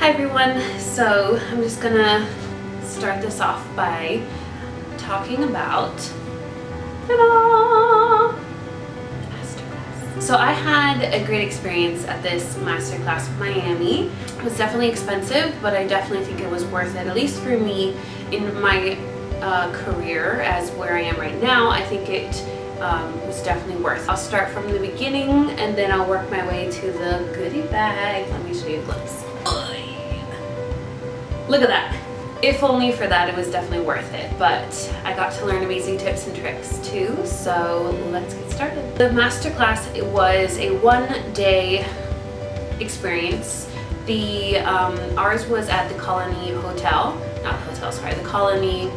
Hi everyone, so I'm just gonna start this off by talking about MasterClass. So I had a great experience at this MasterClass in Miami. It was definitely expensive, but I definitely think it was worth it, at least for me in my career as where I am right now. I think it was definitely worth it. I'll start from the beginning and then I'll work my way to the goodie bag. Let me show you a glimpse. Look at that. If only for that, it was definitely worth it, but I got to learn amazing tips and tricks too, so let's get started. The masterclass, it was a one-day experience. Ours was at the Colony Hotel, not hotel, sorry, the Colony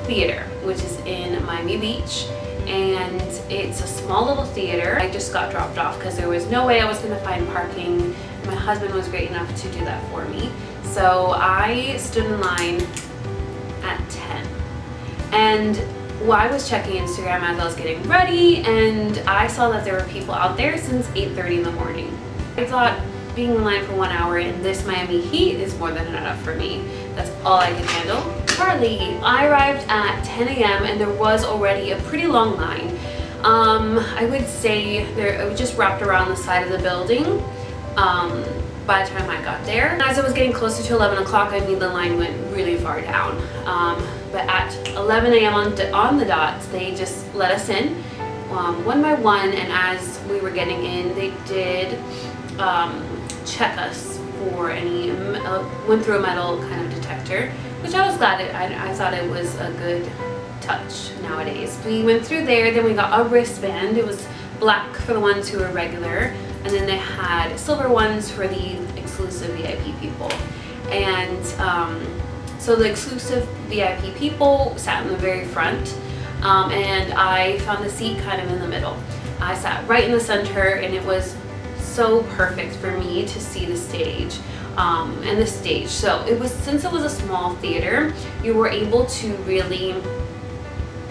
Theater, which is in Miami Beach, and it's a small little theater. I just got dropped off because there was no way I was going to find parking. My husband was great enough to do that for me. So I stood in line at 10, and while I was checking Instagram as I was getting ready, and I saw that there were people out there since 8:30 in the morning. I thought being in line for 1 hour in this Miami heat is more than enough for me. That's all I could handle. Charlie, I arrived at 10 a.m. and there was already a pretty long line. I would say it was just wrapped around the side of the building. By the time I got there. And as I was getting closer to 11 o'clock, I mean, the line went really far down. But at 11 a.m. on the dot, they just let us in one by one, and as we were getting in, they did check us for any, went through a metal kind of detector, which I was glad, I thought it was a good touch nowadays. We went through there, then we got a wristband. It was black for the ones who were regular, and then they had silver ones for the exclusive VIP people. And so the exclusive VIP people sat in the very front, and I found a seat kind of in the middle. I sat right in the center, and it was so perfect for me to see the stage. And the stage, so it was, since it was a small theater, you were able to really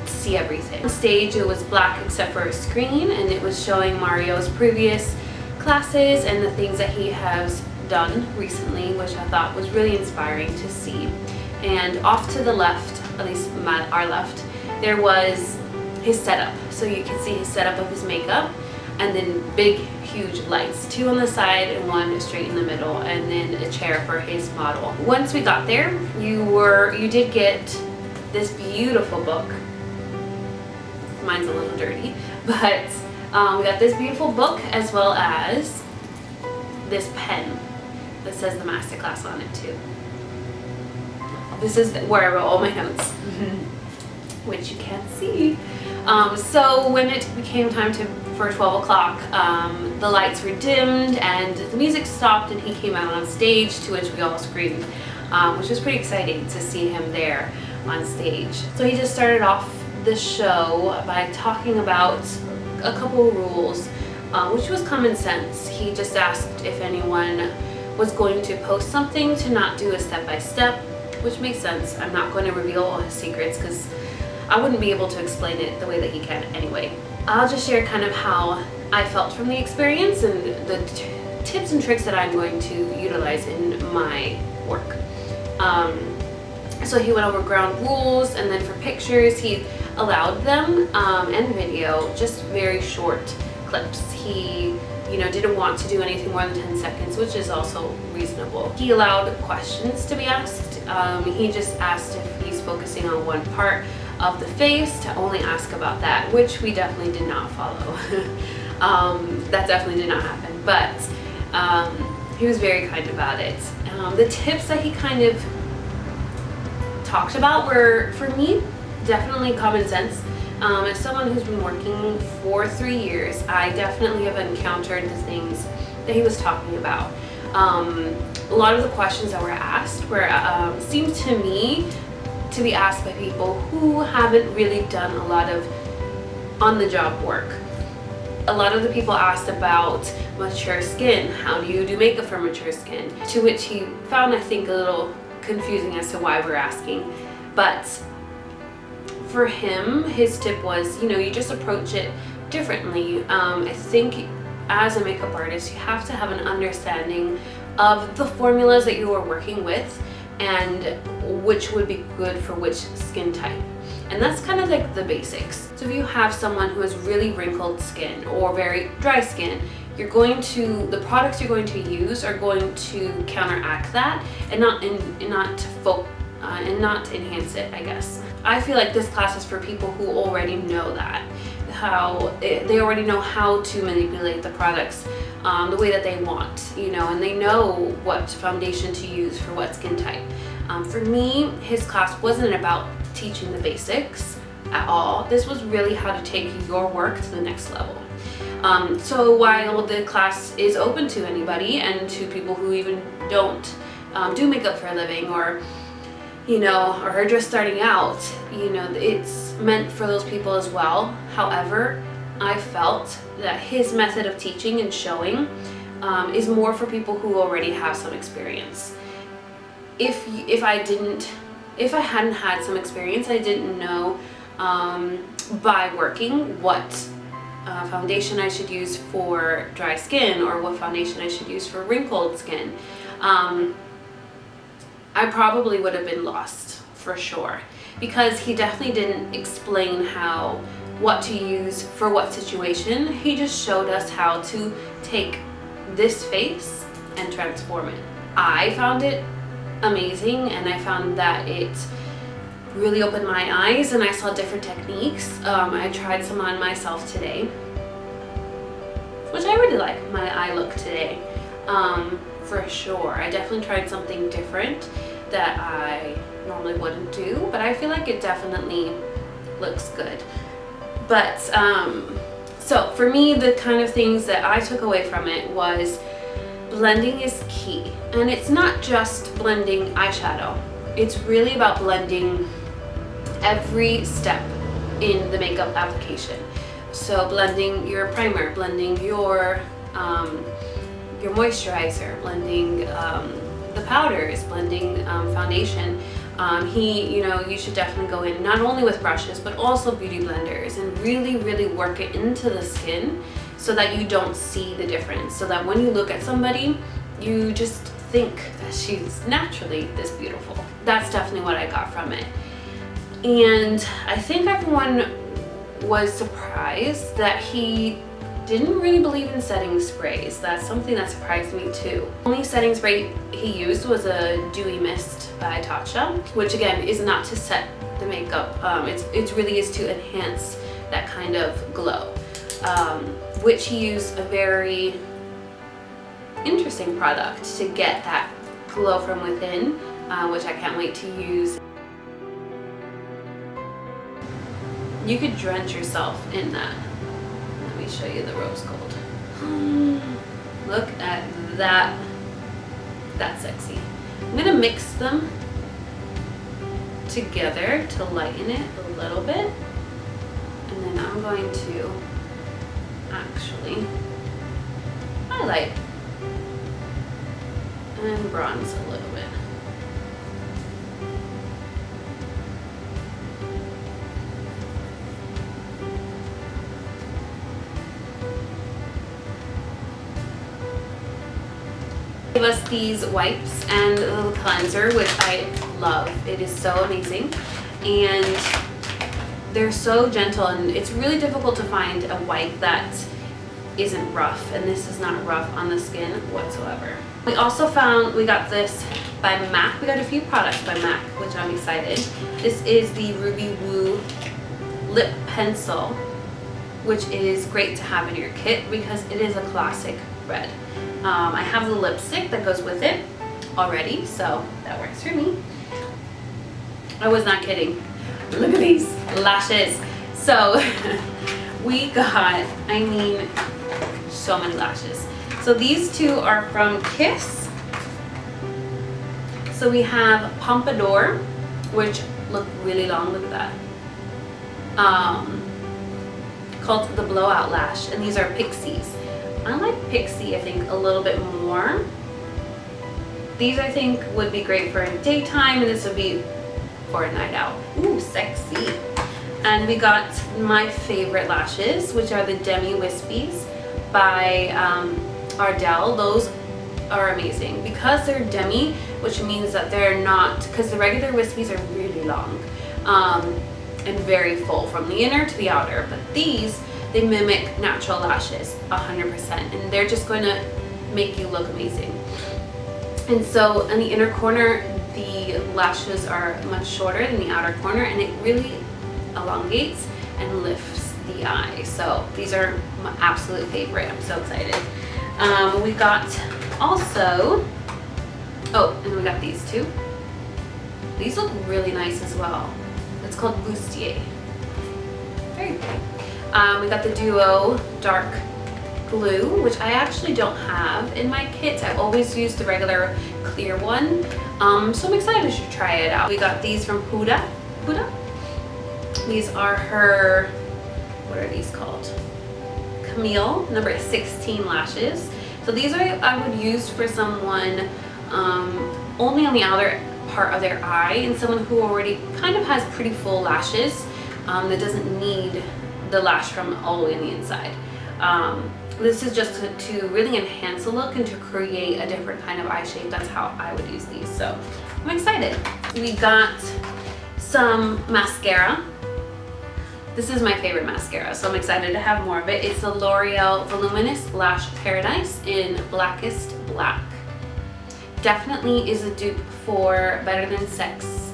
see everything. On stage, it was black except for a screen, and it was showing Mario's previous classes and the things that he has done recently, which I thought was really inspiring to see. And off to the left, at least our left, there was his setup. So you can see his setup of his makeup, and then big huge lights, 2 on the side and 1 straight in the middle, and then a chair for his model. Once we got there, you did get this beautiful book. Mine's a little dirty, but we got this beautiful book as well as this pen that says the masterclass on it too. This is where I wrote all my notes, which you can't see. So when it became time for 12 o'clock, the lights were dimmed and the music stopped, and he came out on stage, to which we all screamed, which was pretty exciting to see him there on stage. So he just started off the show by talking about a couple of rules, which was common sense. He just asked if anyone was going to post something to not do a step-by-step, which makes sense. I'm not going to reveal all his secrets because I wouldn't be able to explain it the way that he can anyway. I'll just share kind of how I felt from the experience and the tips and tricks that I'm going to utilize in my work. So he went over ground rules, and then for pictures, he allowed them, and video, just very short clips. He, didn't want to do anything more than 10 seconds, which is also reasonable. He allowed questions to be asked. He just asked if he's focusing on one part of the face to only ask about that, which we definitely did not follow. That definitely did not happen, but he was very kind about it. The tips that he kind of talked about were, for me, definitely common sense. As someone who's been working for 3 years, I definitely have encountered the things that he was talking about. A lot of the questions that were asked seemed to me to be asked by people who haven't really done a lot of on-the-job work. A lot of the people asked about mature skin. How do you do makeup for mature skin? To which he found, I think, a little confusing as to why we're asking. But for him, his tip was, you just approach it differently. I think as a makeup artist, you have to have an understanding of the formulas that you are working with and which would be good for which skin type. And that's kind of like the basics. So if you have someone who has really wrinkled skin or very dry skin, the products you're going to use are going to counteract that and not enhance it, I guess. I feel like this class is for people who already know that. They already know how to manipulate the products the way that they want, and they know what foundation to use for what skin type. For me, his class wasn't about teaching the basics at all. This was really how to take your work to the next level. So while the class is open to anybody and to people who even don't do makeup for a living or are just starting out, it's meant for those people as well. However, I felt that his method of teaching and showing is more for people who already have some experience. If I hadn't had some experience, I didn't know by working what foundation I should use for dry skin or what foundation I should use for wrinkled skin, I probably would have been lost for sure, because he definitely didn't explain what to use for what situation. He just showed us how to take this face and transform it. I found it amazing, and I found that it really opened my eyes and I saw different techniques. I tried some on myself today, which I really like my eye look today, for sure. I definitely tried something different that I normally wouldn't do, but I feel like it definitely looks good. But so for me, the kind of things that I took away from it was blending is key. And it's not just blending eyeshadow. It's really about blending every step in the makeup application. So blending your primer, blending your moisturizer, blending the powders, blending foundation. You should definitely go in not only with brushes but also beauty blenders and really work it into the skin so that you don't see the difference, so that when you look at somebody, you just think that she's naturally this beautiful. That's definitely what I got from it. And I think everyone was surprised that he didn't really believe in setting sprays. That's something that surprised me too. The only setting spray he used was a Dewy Mist by Tatcha, which again is not to set the makeup. It really is to enhance that kind of glow, which he used a very interesting product to get that glow from within, which I can't wait to use. You could drench yourself in that. Let me show you the rose gold. Look at that. That's sexy. I'm gonna mix them together to lighten it a little bit. And then I'm going to actually highlight and bronze a little bit. Give us these wipes and a little cleanser, which I love. It is so amazing, and they're so gentle, and it's really difficult to find a wipe that isn't rough, and this is not rough on the skin whatsoever. We also we got this by MAC. We got a few products by MAC, which I'm excited. This is the Ruby Woo lip pencil, which is great to have in your kit because it is a classic red. I have the lipstick that goes with it already, so that works for me. I was not kidding. Look at these lashes. So we got, so many lashes. So these two are from Kiss. So we have Pompadour, which look really long, look at that. Called the Blowout Lash, and these are Pixies. I like Pixie, I think, a little bit more. These, I think, would be great for daytime, and this would be for a night out. Ooh, sexy. And we got my favorite lashes, which are the Demi Wispies by Ardell. Those are amazing because they're demi, which means that they're not, because the regular wispies are really long and very full from the inner to the outer, but these, they mimic natural lashes 100%, and they're just going to make you look amazing. And so in the inner corner, the lashes are much shorter than the outer corner, and it really elongates and lifts the eye. So these are my absolute favorite. I'm so excited. We got also, oh, and we got these two. These look really nice as well. It's called Bustier. Very pretty. We got the Duo Dark Glue, which I actually don't have in my kits. I always use the regular clear one. So I'm excited to try it out. We got these from Huda. These are her, what are these called? Camille, number 16 lashes. So these are, I would use for someone only on the outer part of their eye, and someone who already kind of has pretty full lashes that doesn't need the lash from all the way on the inside. This is just to really enhance the look and to create a different kind of eye shape. That's how I would use these. So I'm excited. We got some mascara. This is my favorite mascara, so I'm excited to have more of it. It's the L'Oreal Voluminous Lash Paradise in Blackest Black. Definitely is a dupe for Better Than Sex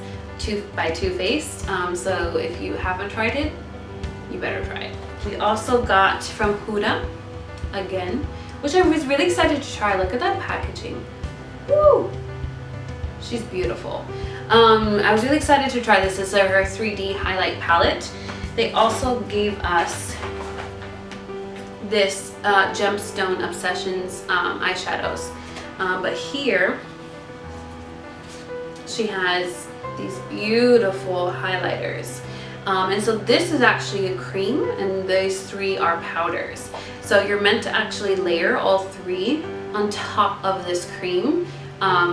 by Too Faced. So if you haven't tried it, you better try it. We also got from Huda, again, which I was really excited to try. Look at that packaging. Woo! She's beautiful. I was really excited to try this. This is her 3D highlight palette. They also gave us this Gemstone Obsessions eyeshadows. But here, she has these beautiful highlighters. And so this is actually a cream, and these three are powders. So you're meant to actually layer all three on top of this cream,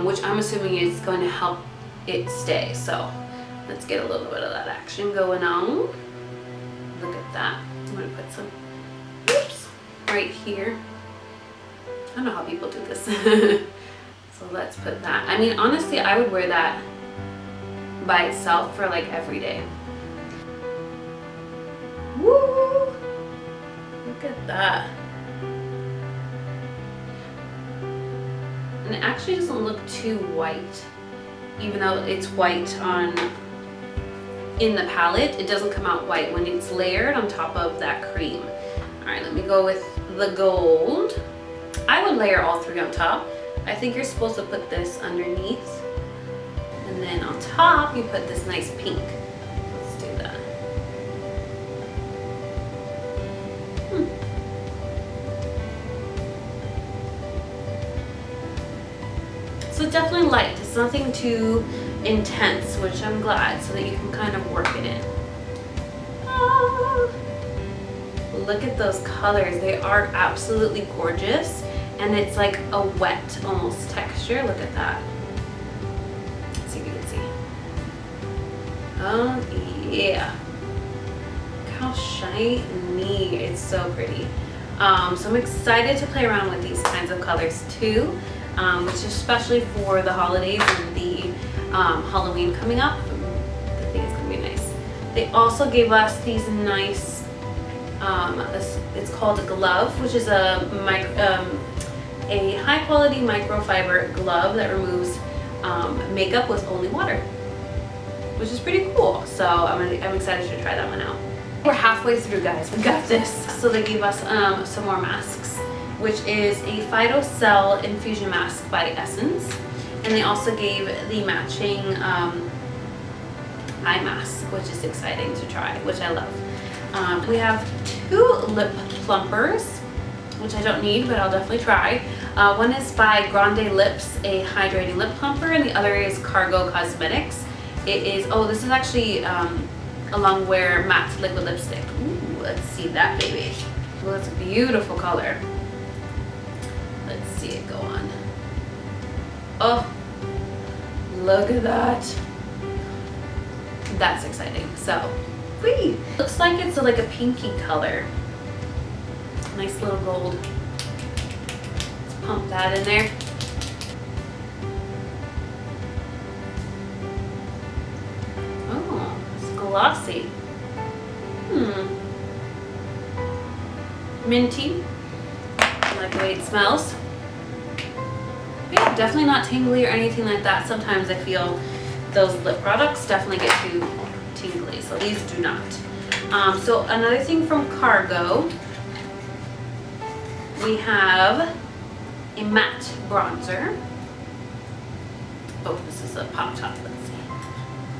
which I'm assuming is going to help it stay. So let's get a little bit of that action going on. Look at that. I'm going to put some, oops, right here. I don't know how people do this. So let's put that. I mean, honestly, I would wear that by itself for like every day. Woo! Look at that. And it actually doesn't look too white. Even though it's white in the palette, it doesn't come out white when it's layered on top of that cream. All right, let me go with the gold. I would layer all three on top. I think you're supposed to put this underneath, and then on top you put this nice pink. Let's do that. So it's definitely light. It's nothing too intense, which I'm glad, so that you can kind of work it in. Oh, look at those colors. They are absolutely gorgeous, and it's like a wet almost texture. Look at that. Let's see if you can see. Oh yeah. Look how shiny. It's so pretty. So I'm excited to play around with these kinds of colors too, which is especially for the holidays and the Halloween coming up. I think it's gonna be nice. They also gave us these nice, it's called a glove, which is a high quality microfiber glove that removes makeup with only water, which is pretty cool. So I'm excited to try that one out. We're halfway through, guys. We got this. So they gave us some more masks, which is a Phytocell Infusion Mask by Essence. And they also gave the matching eye mask, which is exciting to try, which I love. We have two lip plumpers, which I don't need, but I'll definitely try. One is by Grande Lips, a hydrating lip plumper, and the other is Cargo Cosmetics. It is, oh, this is actually a long wear matte liquid lipstick. Ooh, let's see that baby. Well, it's a beautiful color. Let's see it go on. Oh, look at that. That's exciting. So, whee! Looks like it's like a pinky color. Nice little gold. Let's pump that in there. glossy. Minty. I like the way it smells. But yeah, definitely not tingly or anything like that. Sometimes I feel those lip products definitely get too tingly, so these do not. So another thing from Cargo, we have a matte bronzer. Oh, this is a pop top. Let's see.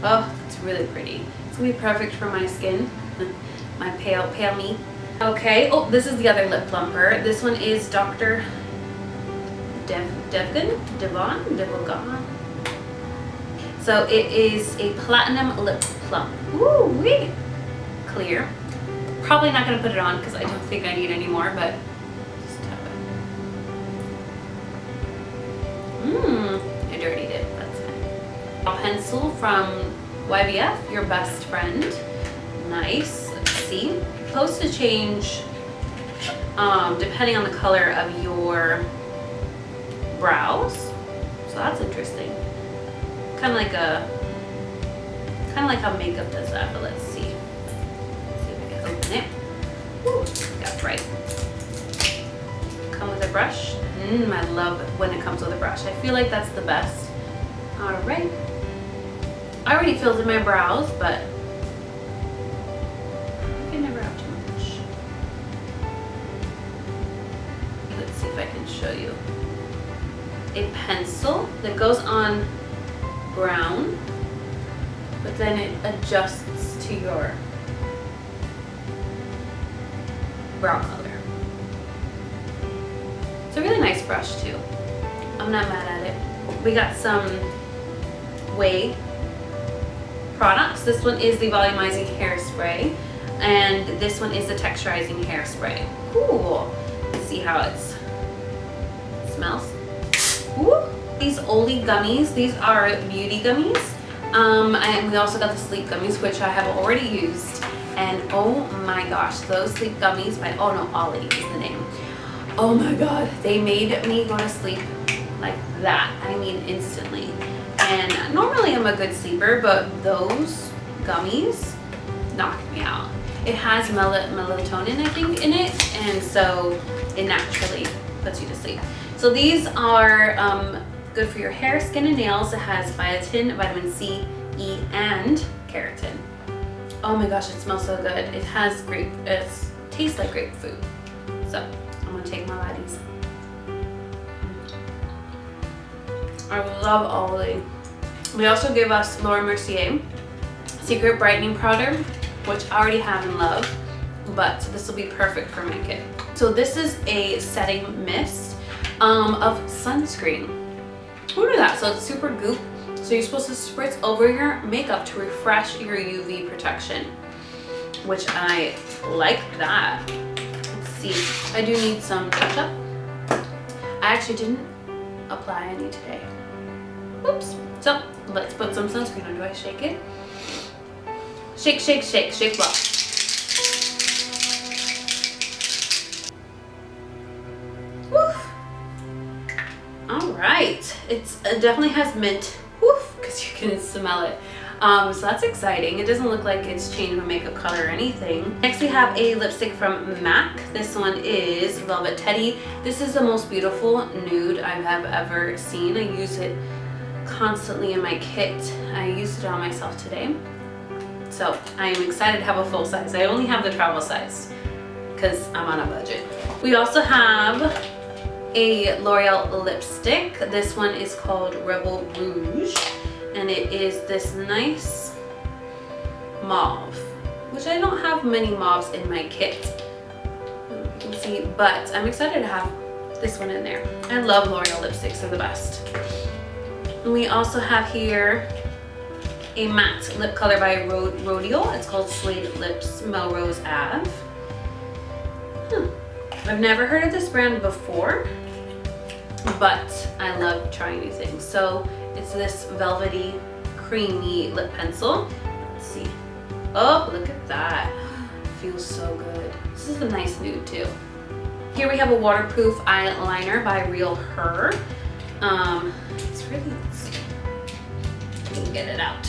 Oh, it's really pretty. It's gonna be perfect for my skin, my pale me. Okay. Oh, this is the other lip plumper. This one is Dr. Devon. So it is a platinum lip plump. Ooh, wee. Clear. Probably not gonna put it on because I don't think I need any more, but just tap it. I dirtied it. That's fine. A pencil from YBF, Your Best Friend. Nice. Let's see. Supposed to change depending on the color of your brows. So that's interesting. Kind of like how makeup does that, but let's see. Let's see if I can open it. Ooh, got bright. Come with a brush. I love when it comes with a brush. I feel like that's the best. All right. I already filled in my brows, but I can never have too much. Let's see if I can show you. A pencil that goes on brown, but then it adjusts to your brow color. It's a really nice brush too. I'm not mad at it. We got some Way products. This one is the volumizing hairspray, and this one is the texturizing hairspray. Cool. Let's see how it smells. Ooh. These Oli gummies, these are beauty gummies. And we also got the sleep gummies, which I have already used. And oh my gosh, those sleep gummies by, oh no, Ollie is the name. Oh my God, they made me go to sleep like that. I mean, instantly. And normally I'm a good sleeper, but those gummies knocked me out. It has melatonin, I think, in it, and so it naturally puts you to sleep. So these are good for your hair, skin, and nails. It has biotin, vitamin C, E, and keratin. Oh my gosh, it smells so good. It has it tastes like grapefruit. So I'm gonna take my laddies. I love Ollie. We also gave us Laura Mercier Secret Brightening Powder, which I already have and love, but this will be perfect for my kit. So this is a setting mist of sunscreen. Who knew that? So it's super goop. So you're supposed to spritz over your makeup to refresh your UV protection, which I like that. Let's see. I do need some touch up. I actually didn't apply any today. Oops. So let's put some sunscreen on. Do I shake it? Shake, shake, shake, shake well. Woo. All right. It definitely has mint. Woof, because you can smell it. So that's exciting. It doesn't look like it's changed my makeup color or anything. Next we have a lipstick from MAC. This one is Velvet Teddy. This is the most beautiful nude I have ever seen. I use it constantly in my kit. I used it on myself today. So I am excited to have a full size. I only have the travel size because I'm on a budget. We also have a L'Oreal lipstick. This one is called Rebel Rouge, and it is this nice mauve, which I don't have many mauves in my kit, you can see, but I'm excited to have this one in there. I love L'Oreal lipsticks, they're the best. And we also have here a matte lip color by Rodial. It's called Suede Lips Melrose Ave. I've never heard of this brand before, but I love trying new things. So it's this velvety, creamy lip pencil. Let's see. Oh, look at that. It feels so good. This is a nice nude too. Here we have a waterproof eyeliner by Real Her. It's really, let me get it out.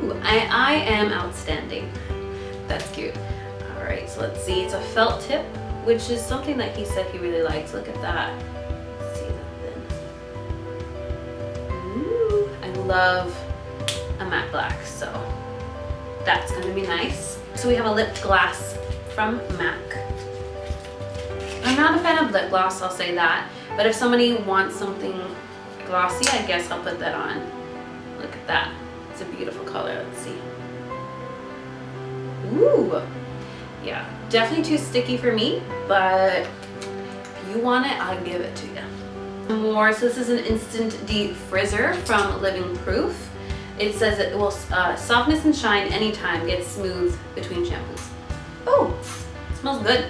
Ooh, I am outstanding. That's cute. All right, so let's see. It's a felt tip, which is something that he said he really likes. Look at that. Let's see that then. Ooh, I love a matte black, so that's gonna be nice. So we have a lip gloss from MAC. I'm not a fan of lip gloss, I'll say that. But if somebody wants something glossy, I guess I'll put that on. Look at that. It's a beautiful color. Let's see. Ooh. Yeah, definitely too sticky for me, but if you want it, I'll give it to you. More. So this is an instant deep frizzer from Living Proof. It says it will softness and shine anytime, gets smooth between shampoos. Oh, smells good.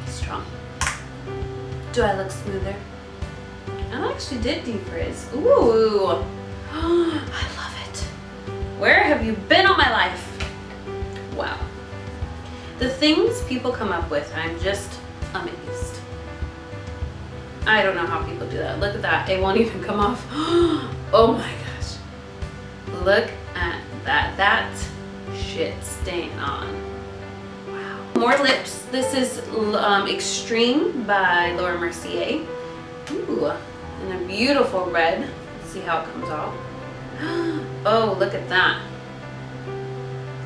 Strong. Do I look smoother? I actually did defrizz. Ooh, I love it. Where have you been all my life? Wow. The things people come up with, I'm just amazed. I don't know how people do that. Look at that, it won't even come off. Oh my gosh. Look at that. That shit staying on. Wow. More lips. This is Extreme by Laura Mercier. Ooh, and a beautiful red. Let's see how it comes off. Oh, look at that.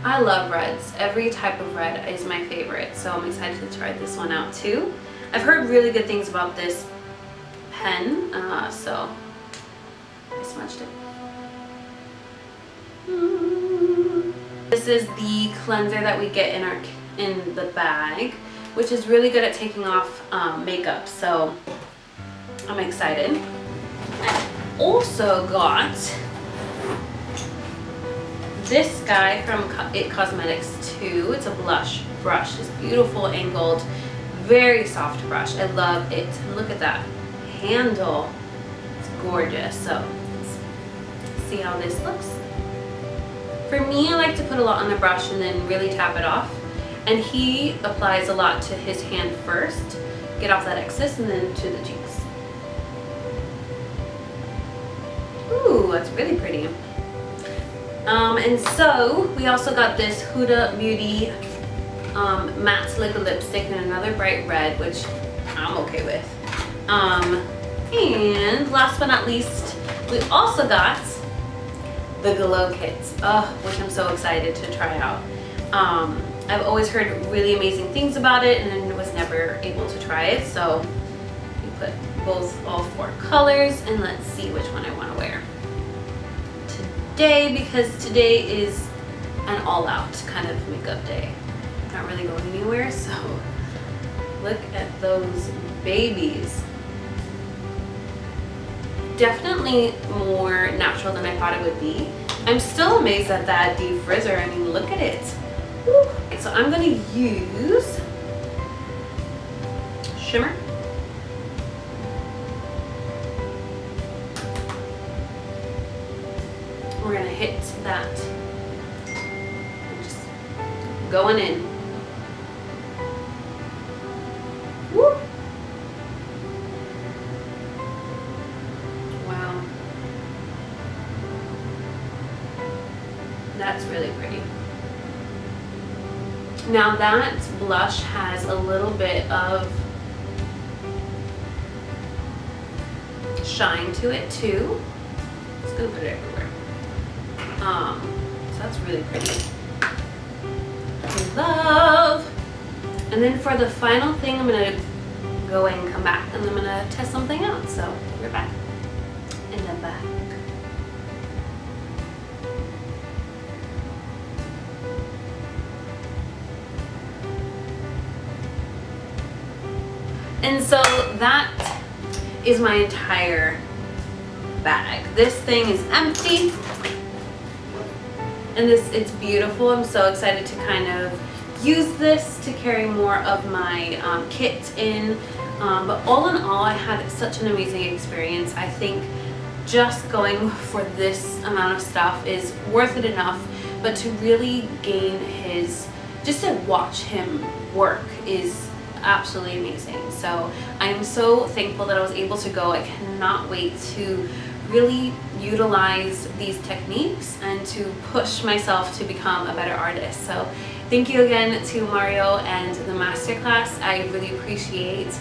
I love reds. Every type of red is my favorite, so I'm excited to try this one out too. I've heard really good things about this pen, so I smudged it. This is the cleanser that we get in the bag, which is really good at taking off makeup, so I'm excited. I also got this guy from It Cosmetics too. It's a blush brush. It's beautiful angled, very soft brush. I love it. And look at that handle. It's gorgeous. So let's see how this looks. For me, I like to put a lot on the brush and then really tap it off. And he applies a lot to his hand first, get off that excess, and then to the cheeks. Ooh, that's really pretty. And so we also got this Huda Beauty matte liquid lipstick in another bright red, which I'm okay with. And last but not least, we also got the Glow Kits, which I'm so excited to try out. I've always heard really amazing things about it and was never able to try it, so we put all 4 colors, and let's see which one I want to wear today, because today is an all-out kind of makeup day. Not really going anywhere, so look at those babies. Definitely more natural than I thought it would be. I'm still amazed at that deep frizzer. I mean, look at it. Woo. So I'm gonna use shimmer. We're gonna hit that and just going in. Woo. Wow. That's really pretty. Now that blush has a little bit of shine to it too. Just gonna put it everywhere. So that's really pretty. I love. And then for the final thing, I'm gonna go and come back, and I'm gonna test something out. So we're back in the back. And so that is my entire bag. This thing is empty, and it's beautiful. I'm so excited to kind of use this to carry more of my kit in. But all in all, I had such an amazing experience. I think just going for this amount of stuff is worth it enough, but to really gain just to watch him work is absolutely amazing. So I'm so thankful that I was able to go. I cannot wait to really utilize these techniques and to push myself to become a better artist. So thank you again to Mario and the masterclass. I really appreciate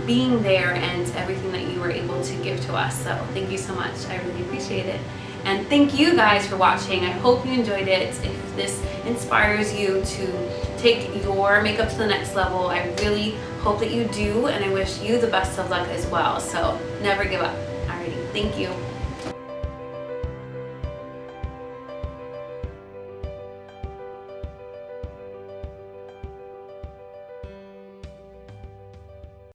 being there and everything that you were able to give to us. So thank you so much. I really appreciate it. And thank you guys for watching. I hope you enjoyed it. If this inspires you to take your makeup to the next level, I really hope that you do, and I wish you the best of luck as well. So never give up. Alrighty, thank you.